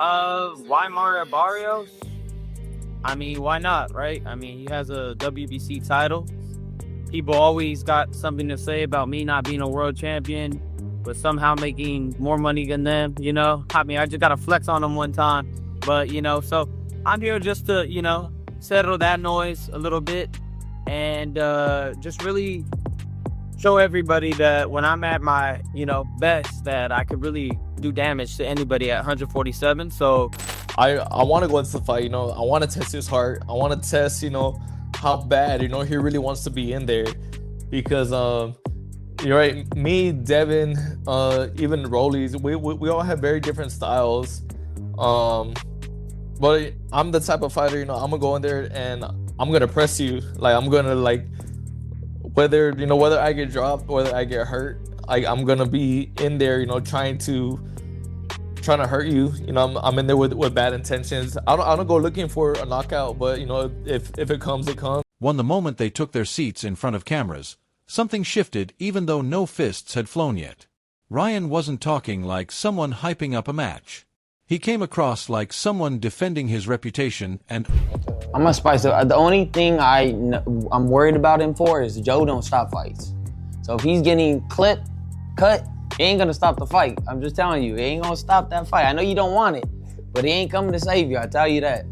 Why Mario Barrios? I mean, why not, right? I mean, he has a WBC title. People always got something to say about me not being a world champion, but somehow making more money than them, you know? I mean, I just got to flex on them one time. But, so I'm here just to, settle that noise a little bit and just really show everybody that when I'm at my, best, that I could really do damage to anybody at 147. So I want to go into the fight, I want to test his heart. I want to test, how bad, he really wants to be in there. Because, you're right, me, Devin, even Rollies, we all have very different styles. But I'm the type of fighter, I'm going to go in there and I'm going to press you. Like, I'm going to, whether I get dropped, whether I get hurt, I'm going to be in there, trying to hurt you. I'm in there with bad intentions. I don't go looking for a knockout, but if it comes, it comes. The moment they took their seats in front of cameras, something shifted even though no fists had flown yet. Ryan wasn't talking like someone hyping up a match. He came across like someone defending his reputation and... I'm gonna spice it. The only thing I'm worried about him for is Joe don't stop fights. So if he's getting cut, he ain't gonna stop the fight. I'm just telling you, he ain't gonna stop that fight. I know you don't want it, but he ain't coming to save you, I tell you that.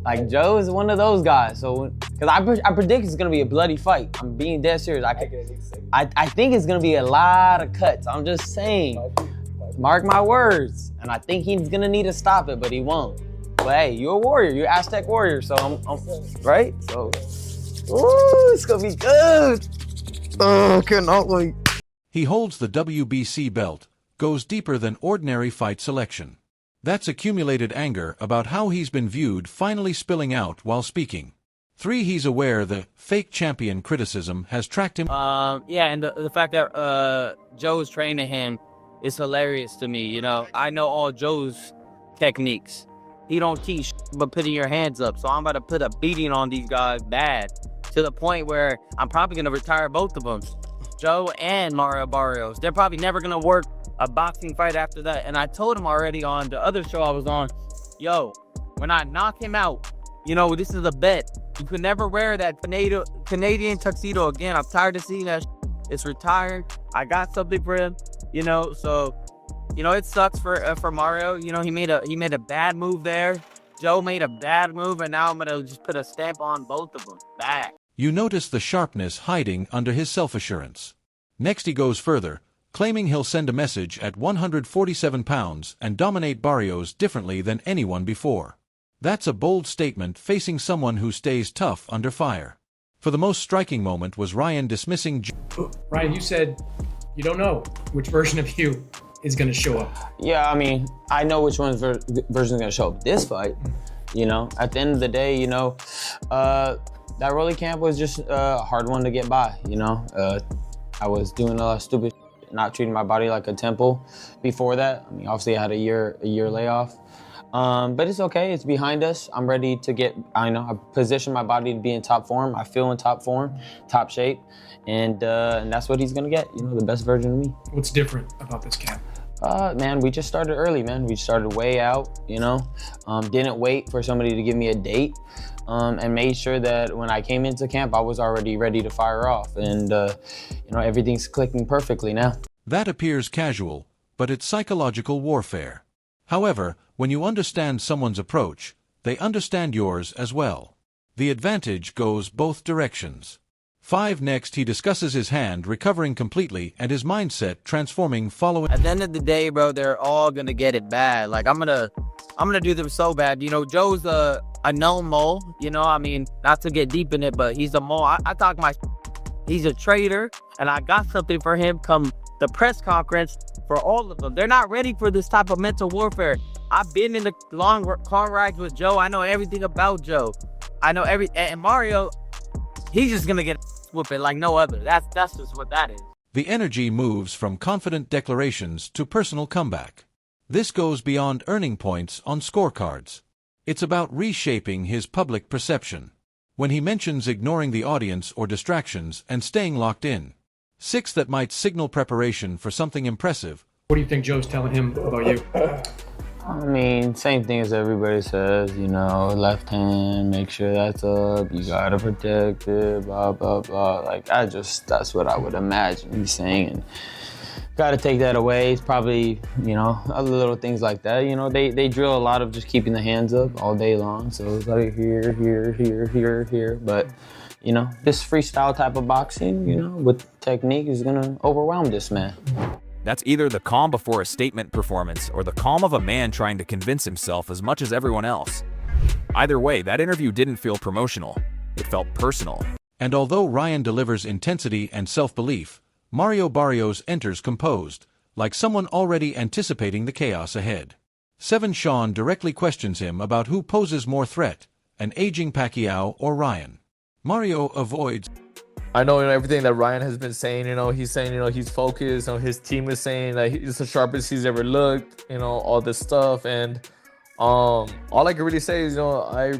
Like, Joe is one of those guys. So, because I predict it's gonna be a bloody fight. I'm being dead serious. I think it's gonna be a lot of cuts. I'm just saying. Mark my words. And I think he's gonna need to stop it, but he won't. But hey, you're a warrior. You're an Aztec warrior. So I'm right? So, ooh, it's gonna be good. Oh, cannot wait. He holds the WBC belt, goes deeper than ordinary fight selection. That's accumulated anger about how he's been viewed finally spilling out while speaking. 3. He's aware the fake champion criticism has tracked him. Yeah, and the fact that Joe's training him is hilarious to me, I know all Joe's techniques. He don't teach but putting your hands up. So I'm about to put a beating on these guys bad to the point where I'm probably going to retire both of them. Joe and Mario Barrios. They're probably never going to work a boxing fight after that. And I told him already on the other show I was on, yo, when I knock him out, this is a bet. You could never wear that Canadian tuxedo again. I'm tired of seeing that. It's retired. I got something for him, so, it sucks for Mario. He made a bad move there. Joe made a bad move, and now I'm going to just put a stamp on both of them. Back. You notice the sharpness hiding under his self-assurance. Next he goes further, claiming he'll send a message at 147 pounds and dominate Barrios differently than anyone before. That's a bold statement facing someone who stays tough under fire. For the most striking moment was Ryan dismissing... Ryan, you said you don't know which version of you is going to show up. Yeah, I mean, I know which one's version is going to show up this fight. At the end of the day, that Rolly camp was just a hard one to get by, I was doing a lot of stupid shit, not treating my body like a temple before that. I mean, obviously I had a year layoff. But it's okay, it's behind us. I'm ready to I position my body to be in top form. I feel in top form, top shape. And that's what he's gonna get, the best version of me. What's different about this camp? Man, we just started early, man. We started way out, didn't wait for somebody to give me a date, and made sure that when I came into camp, I was already ready to fire off. And, everything's clicking perfectly now. That appears casual, but it's psychological warfare. However, when you understand someone's approach, they understand yours as well. The advantage goes both directions. 5. Next, he discusses his hand recovering completely and his mindset transforming following... At the end of the day, bro, they're all gonna get it bad. Like, I'm gonna do them so bad. Joe's a known mole, not to get deep in it, but he's a mole. I talk he's a traitor, and I got something for him come the press conference for all of them. They're not ready for this type of mental warfare. I've been in the long car rides with Joe. I know everything about Joe. I know and Mario, he's just gonna get whooping like no other. That's just what that is. The energy moves from confident declarations to personal comeback. This goes beyond earning points on scorecards. It's about reshaping his public perception. When he mentions ignoring the audience or distractions and staying locked in. 6. That might signal preparation for something impressive. What do you think Joe's telling him about you? I mean, same thing as everybody says, you know, left hand, make sure that's up, you gotta protect it, blah, blah, blah. Like, that's what I would imagine he's saying. And gotta take that away. It's probably, you know, other little things like that. You know, they drill a lot of just keeping the hands up all day long. So it's like here, here, here, here, here. But, you know, this freestyle type of boxing, you know, with technique is gonna overwhelm this man. That's either the calm before a statement performance or the calm of a man trying to convince himself as much as everyone else. Either way, that interview didn't feel promotional. It felt personal. And although Ryan delivers intensity and self-belief, Mario Barrios enters composed, like someone already anticipating the chaos ahead. 7 Sean directly questions him about who poses more threat, an aging Pacquiao or Ryan. Mario avoids. I know, everything that Ryan has been saying, he's saying, he's focused, his team is saying that he's the sharpest he's ever looked, all this stuff. And all I can really say is, I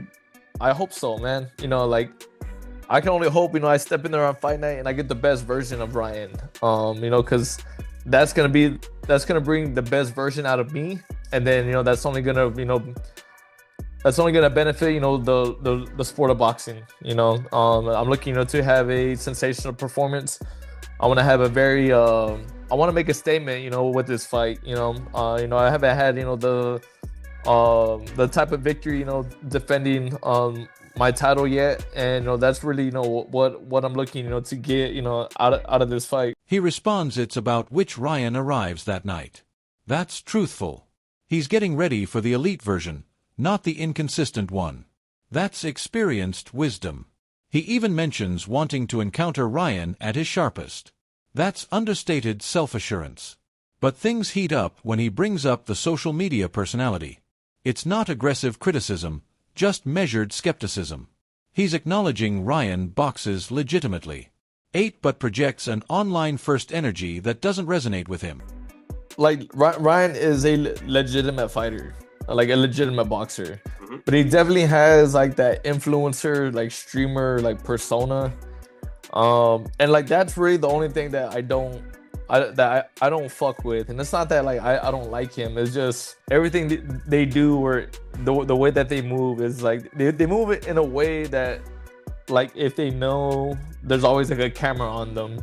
hope so, man. Like, I can only hope, I step in there on fight night and I get the best version of Ryan, because that's going to bring the best version out of me. And then, that's only going to, that's only going to benefit, the sport of boxing. I'm looking, to have a sensational performance. I want to have a very, I want to make a statement, with this fight. I haven't had, the type of victory, defending my title yet, and that's really, what I'm looking, to get, out of this fight. He responds it's about which Ryan arrives that night. That's truthful. He's getting ready for the elite version, not the inconsistent one. That's experienced wisdom. He even mentions wanting to encounter Ryan at his sharpest. That's understated self-assurance. But things heat up when he brings up the social media personality. It's not aggressive criticism, just measured skepticism. He's acknowledging Ryan boxes legitimately. But projects an online-first energy that doesn't resonate with him. Like, Ryan is a legitimate fighter. Like a legitimate boxer, but he definitely has like that influencer, like streamer, like persona, and like that's really the only thing that I don't fuck with. And it's not that like I don't like him. It's just everything they do, or the way that they move is like they move it in a way that, like, if they know there's always like a camera on them,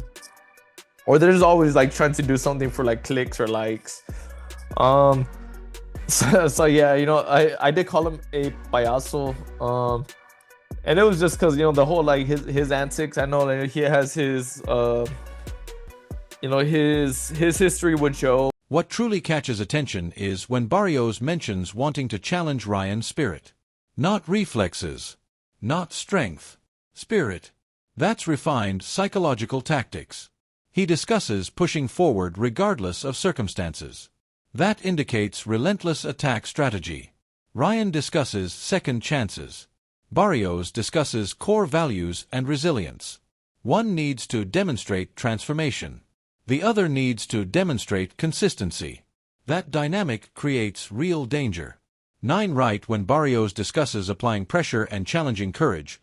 or there's always like trying to do something for like clicks or likes. So yeah, I did call him a payaso, and it was just because the whole like his antics. I know that he has his his history with Joe. What truly catches attention is when Barrios mentions wanting to challenge Ryan's spirit. Not reflexes, not strength, spirit. That's refined psychological tactics. He discusses pushing forward regardless of circumstances. That indicates relentless attack strategy. Ryan discusses second chances. Barrios discusses core values and resilience. One needs to demonstrate transformation. The other needs to demonstrate consistency. That dynamic creates real danger. 9 right when Barrios discusses applying pressure and challenging courage.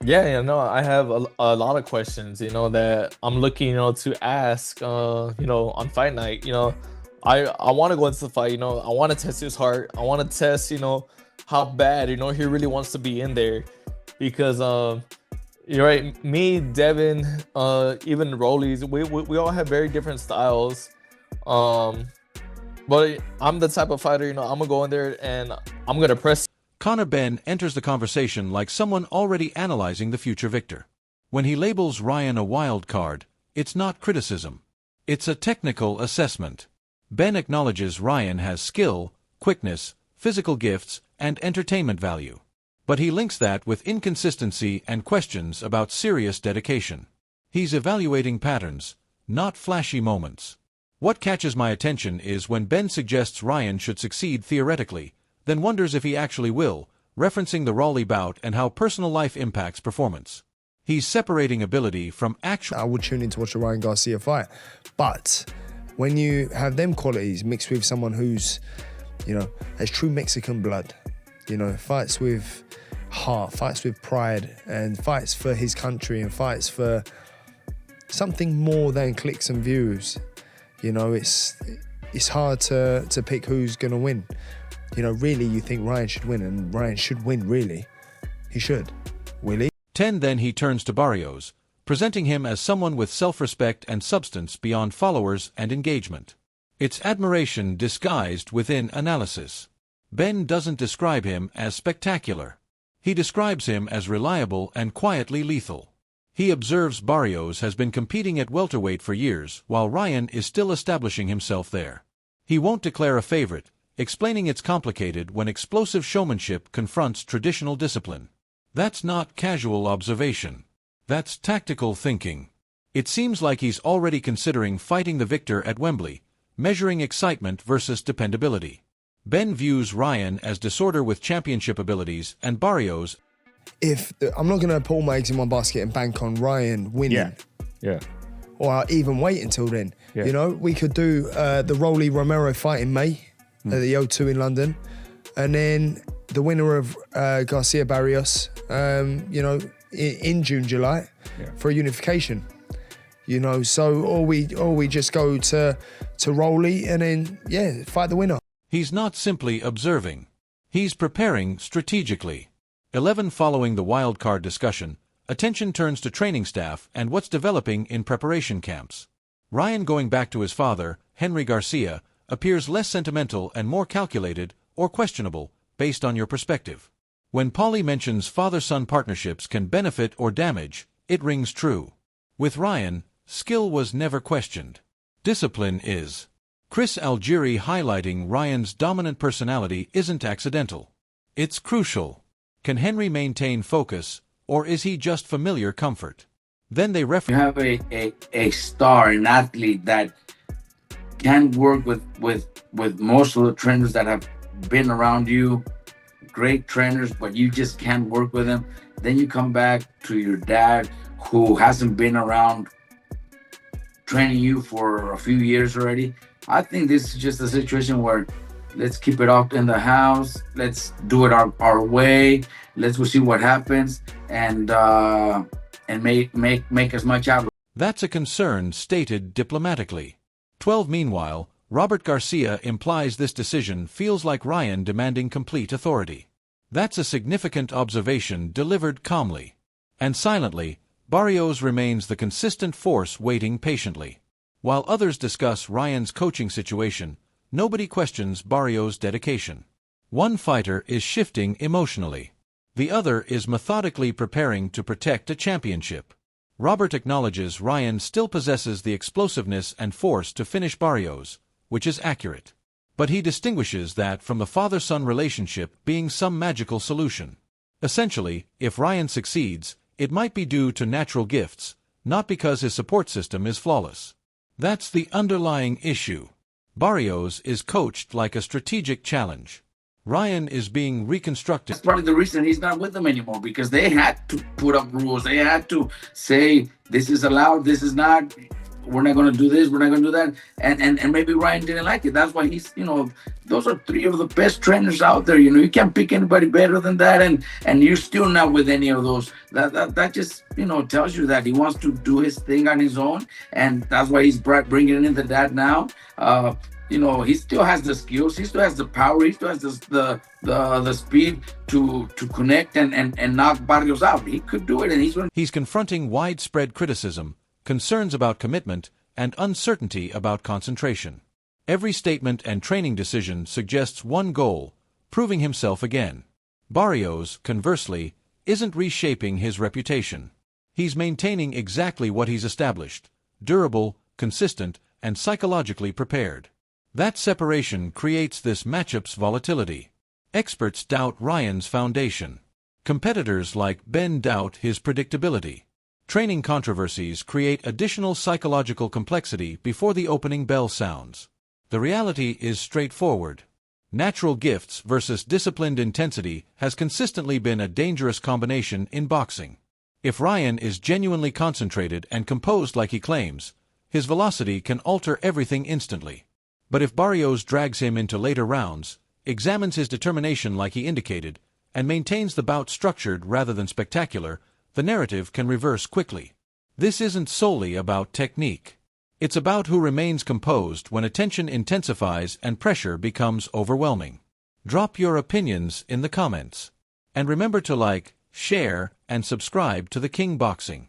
Yeah, I have a lot of questions, that I'm looking, to ask, on fight night. I want to go into the fight, I want to test his heart. I want to test, how bad, he really wants to be in there. Because, you're right, me, Devin, even Rollies, we all have very different styles. But I'm the type of fighter, I'm going to go in there and I'm going to press. Conor Ben enters the conversation like someone already analyzing the future victor. When he labels Ryan a wild card, it's not criticism. It's a technical assessment. Ben acknowledges Ryan has skill, quickness, physical gifts, and entertainment value. But he links that with inconsistency and questions about serious dedication. He's evaluating patterns, not flashy moments. What catches my attention is when Ben suggests Ryan should succeed theoretically, then wonders if he actually will, referencing the Raleigh bout and how personal life impacts performance. He's separating ability from actual. I would tune in to watch a Ryan Garcia fight, but when you have them qualities mixed with someone who's, has true Mexican blood, fights with heart, fights with pride, and fights for his country, and fights for something more than clicks and views, it's hard to pick who's going to win. You know, really, you think Ryan should win, and Ryan should win, really. He should. Will he? 10 Then he turns to Barrios, presenting him as someone with self-respect and substance beyond followers and engagement. It's admiration disguised within analysis. Ben doesn't describe him as spectacular. He describes him as reliable and quietly lethal. He observes Barrios has been competing at welterweight for years, while Ryan is still establishing himself there. He won't declare a favorite, explaining it's complicated when explosive showmanship confronts traditional discipline. That's not casual observation. That's tactical thinking. It seems like he's already considering fighting the victor at Wembley, measuring excitement versus dependability. Ben views Ryan as disorder with championship abilities and Barrios. I'm not going to put all my eggs in one basket and bank on Ryan winning. Yeah. Or I'll even wait until then. Yeah. You know, we could do the Rolly Romero fight in May at the O2 in London. And then the winner of Garcia Barrios, you know, in June, July for a unification. You know, so or we just go to Rolly and then, fight the winner. He's not simply observing. He's preparing strategically. 11 Following the wildcard discussion, attention turns to training staff and what's developing in preparation camps. Ryan, going back to his father, Henry Garcia, appears less sentimental and more calculated or questionable based on your perspective. When Paulie mentions father-son partnerships can benefit or damage, it rings true. With Ryan, skill was never questioned. Discipline is. Chris Algieri highlighting Ryan's dominant personality isn't accidental. It's crucial. Can Henry maintain focus, or is he just familiar comfort? Then they reference. You have a star, an athlete that can work with most of the trainers that have been around you, great trainers, but you just can't work with them. Then you come back to your dad, who hasn't been around training you for a few years already. I think this is just a situation where let's keep it up in the house. Let's do it our way. Let's go see what happens and make as much out of it. That's a concern stated diplomatically. 12 Meanwhile, Robert Garcia implies this decision feels like Ryan demanding complete authority. That's a significant observation delivered calmly. And silently, Barrios remains the consistent force waiting patiently. While others discuss Ryan's coaching situation, nobody questions Barrios' dedication. One fighter is shifting emotionally. The other is methodically preparing to protect a championship. Robert acknowledges Ryan still possesses the explosiveness and force to finish Barrios, which is accurate. But he distinguishes that from the father-son relationship being some magical solution. Essentially, if Ryan succeeds, it might be due to natural gifts, not because his support system is flawless. That's the underlying issue. Barrios is coached like a strategic challenge. Ryan is being reconstructed. That's part of the reason he's not with them anymore, because they had to put up rules. They had to say, this is allowed, this is not, we're not going to do this, we're not going to do that. And maybe Ryan didn't like it. That's why he's, those are three of the best trainers out there. You can't pick anybody better than that. And you're still not with any of those. That just, tells you that he wants to do his thing on his own. And that's why he's bringing in the dad now. He still has the skills, he still has the power, he still has the speed to connect and knock Barrios out. He could do it, and he's confronting widespread criticism, concerns about commitment, and uncertainty about concentration. Every statement and training decision suggests one goal: proving himself again. Barrios, conversely, isn't reshaping his reputation. He's maintaining exactly what he's established: durable, consistent, and psychologically prepared. That separation creates this matchup's volatility. Experts doubt Ryan's foundation. Competitors like Ben doubt his predictability. Training controversies create additional psychological complexity before the opening bell sounds. The reality is straightforward. Natural gifts versus disciplined intensity has consistently been a dangerous combination in boxing. If Ryan is genuinely concentrated and composed like he claims, his velocity can alter everything instantly. But if Barrios drags him into later rounds, examines his determination like he indicated, and maintains the bout structured rather than spectacular, the narrative can reverse quickly. This isn't solely about technique. It's about who remains composed when attention intensifies and pressure becomes overwhelming. Drop your opinions in the comments. And remember to like, share, and subscribe to the King Boxing.